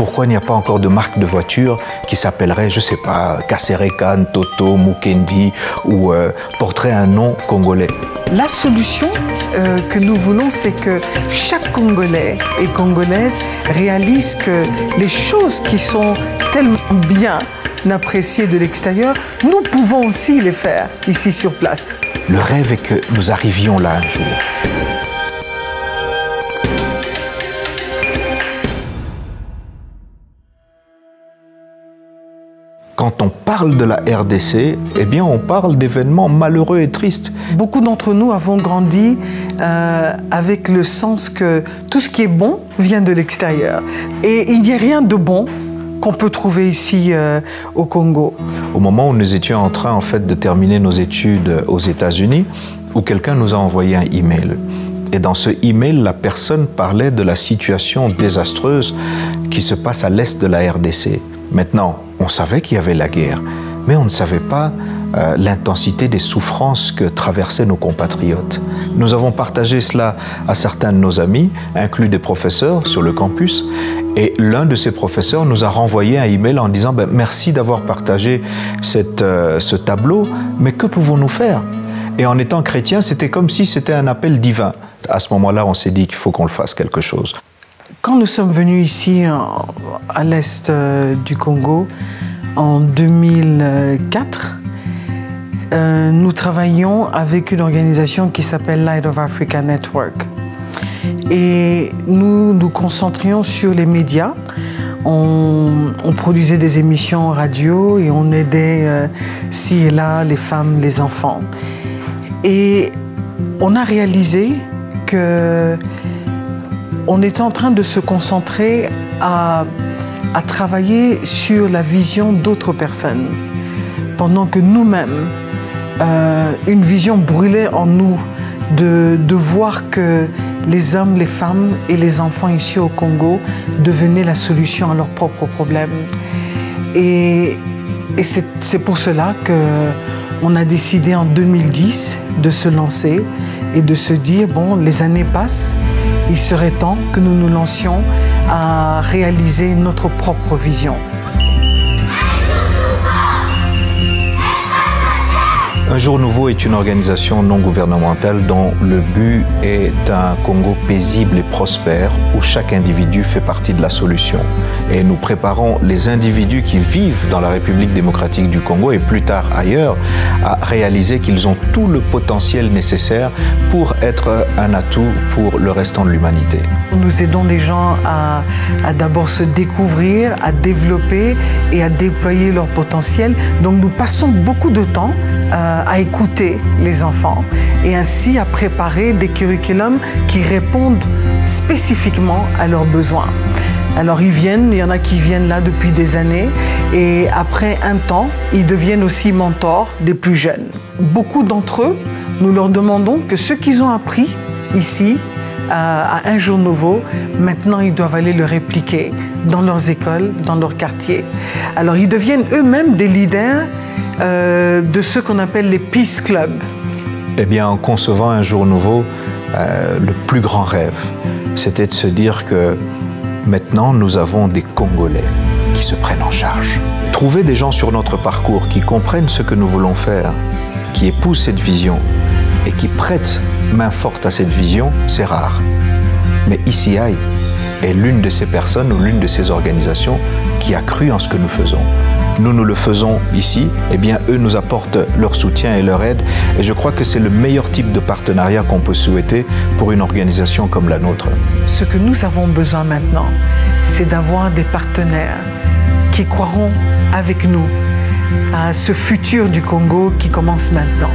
pourquoi il n'y a pas encore de marque de voiture qui s'appellerait, je ne sais pas, Kaserekan, Toto, Mukendi ou porterait un nom congolais. La solution que nous voulons, c'est que chaque Congolais et Congolaise réalise que les choses qui sont tellement bien appréciées de l'extérieur, nous pouvons aussi les faire ici sur place. Le rêve est que nous arrivions là un jour. Quand on parle de la RDC, eh bien on parle d'événements malheureux et tristes. Beaucoup d'entre nous avons grandi avec le sens que tout ce qui est bon vient de l'extérieur. Et il n'y a rien de bon qu'on peut trouver ici au Congo. Au moment où nous étions en train de terminer nos études aux États-Unis, où quelqu'un nous a envoyé un email. Et dans ce email, la personne parlait de la situation désastreuse qui se passe à l'est de la RDC. Maintenant, on savait qu'il y avait la guerre, mais on ne savait pas l'intensité des souffrances que traversaient nos compatriotes. Nous avons partagé cela à certains de nos amis, inclus des professeurs sur le campus, et l'un de ces professeurs nous a renvoyé un email en disant « Merci d'avoir partagé ce tableau, mais que pouvons-nous faire ?» Et en étant chrétien, c'était comme si c'était un appel divin. À ce moment-là, on s'est dit qu'il faut qu'on le fasse quelque chose. Quand nous sommes venus ici à l'est du Congo en 2004, nous travaillions avec une organisation qui s'appelle Light of Africa Network. Et nous nous concentrions sur les médias. On produisait des émissions radio et on aidait ci et là les femmes, les enfants. Et on a réalisé que on était en train de se concentrer à travailler sur la vision d'autres personnes, pendant que nous-mêmes, une vision brûlait en nous de voir que les hommes, les femmes et les enfants ici au Congo devenaient la solution à leurs propres problèmes. Et c'est pour cela qu'on a décidé en 2010 de se lancer et de se dire, bon, les années passent, il serait temps que nous nous lancions à réaliser notre propre vision. Un jour nouveau est une organisation non gouvernementale dont le but est un Congo paisible et prospère où chaque individu fait partie de la solution. Et nous préparons les individus qui vivent dans la République démocratique du Congo et plus tard ailleurs à réaliser qu'ils ont tout le potentiel nécessaire pour être un atout pour le restant de l'humanité. Nous aidons les gens à d'abord se découvrir, à développer et à déployer leur potentiel. Donc nous passons beaucoup de temps à écouter les enfants et ainsi à préparer des curriculums qui répondent spécifiquement à leurs besoins. Alors il y en a qui viennent là depuis des années et après un temps, ils deviennent aussi mentors des plus jeunes. Beaucoup d'entre eux, nous leur demandons que ce qu'ils ont appris ici, à Un Jour Nouveau, maintenant ils doivent aller le répliquer dans leurs écoles, dans leurs quartiers. Alors ils deviennent eux-mêmes des leaders de ce qu'on appelle les Peace Clubs. Eh bien, en concevant Un Jour Nouveau, le plus grand rêve, c'était de se dire que maintenant, nous avons des Congolais qui se prennent en charge. Trouver des gens sur notre parcours qui comprennent ce que nous voulons faire, qui épousent cette vision et qui prêtent main forte à cette vision, c'est rare. Mais ICI est l'une de ces personnes ou l'une de ces organisations qui a cru en ce que nous faisons. Nous le faisons ici, eh bien eux nous apportent leur soutien et leur aide et je crois que c'est le meilleur type de partenariat qu'on peut souhaiter pour une organisation comme la nôtre. Ce que nous avons besoin maintenant, c'est d'avoir des partenaires qui croiront avec nous à ce futur du Congo qui commence maintenant.